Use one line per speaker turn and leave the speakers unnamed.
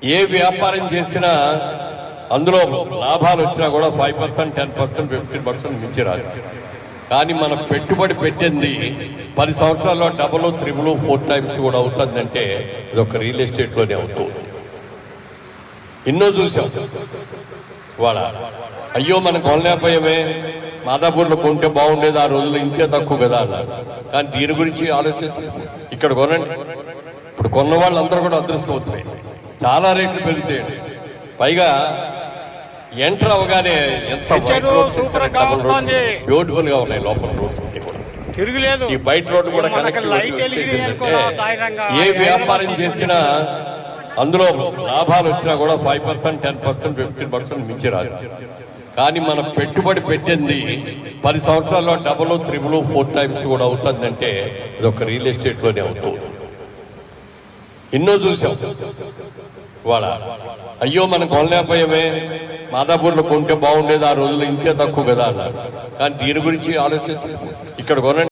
ఏ వ్యాపారం చేసినా అందులో లాభాలు వచ్చినా కూడా 5%, 10%, 15% మించి రాదు. కానీ మనం పెట్టుబడి పెట్టింది 10 సంవత్సరాల్లో డబుల్, 3, 4 టైమ్స్ కూడా అవుతుందంటే ఇది ఒక రియల్ ఎస్టేట్లోనే అవుతుంది. ఎన్నో చూసాం. వాళ్ళ అయ్యో మనం కొనలేకపోయామే, మాదాపూర్లో కొంటే బాగుండేది, ఆ రోజుల్లో ఇంతే తక్కువ కదా అన్నారు. కానీ దీని గురించి ఆలోచించి ఇక్కడ కొనండి. ఇప్పుడు కొన్న వాళ్ళందరూ కూడా అదృష్టమవుతున్నాయి. చాలా రేట్లు పెరుగుతాయండి. పైగా ఎంటర్ అవగానే ఎంత బ్యూటిఫుల్ గా ఉన్నాయి లోపల రోడ్స్ అన్ని కూడా.
తిరుగులేదు.
ఈ బయట రోడ్డు కూడా ఏ వ్యాపారం చేసినా అందులో లాభాలు వచ్చినా కూడా 5%, 10%, 15% మించి రాదు. కానీ మనం పెట్టుబడి పెట్టింది 10 సంవత్సరాల్లో డబుల్, 3, 4 టైమ్స్ కూడా అవుతుందంటే ఇది ఒక రియల్ ఎస్టేట్లోనే అవుతుంది. ఎన్నో చూసాం. వాళ్ళ అయ్యో మనం కొనలేకపోయామే, మాదాపూర్లో కొంటే బాగుండేది, ఆ రోజుల్లో ఇంతే తక్కువ కదా అన్నారు. కానీ దీని గురించి ఆలోచించి ఇక్కడ కొనండి.